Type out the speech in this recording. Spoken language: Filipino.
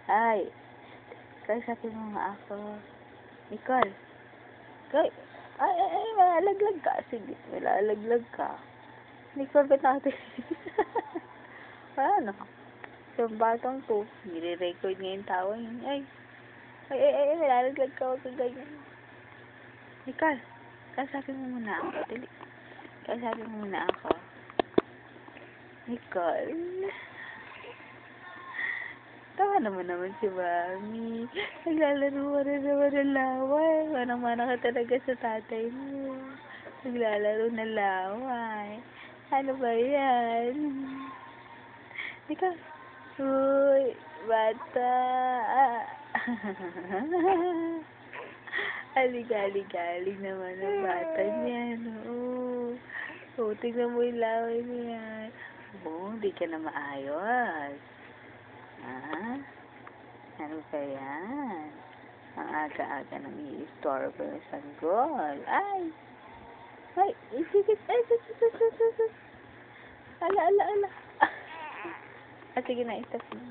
Ay, kausapin mo nga ako. Nicole. Ay, malalaglag ka. Sige, malalaglag ka. Nicole, ba't natin? Ano? Yung batang to, nire-record niya yung tawa niya. Ay, malalaglag ka. Huwag kang ganyan. Nicole, kausapin mo muna ako. Dali. Kausapin mo muna ako. Nicole. Tawa naman si Mami. Naglalaro na naman ng laway. Manang-mana ka talaga sa tatay mo. Naglalaro ng laway. Ano ba yan? Ikaw. Uy, bata. Aligali-gali naman ang bata niyan. Oo, tignan mo yung laway niya. Oo, di ka na maayos. Ano ba yan? Ang aga-aga nang i-istorbo yung sanggol. Ay! Sige. Ala. Sige na, itap mo.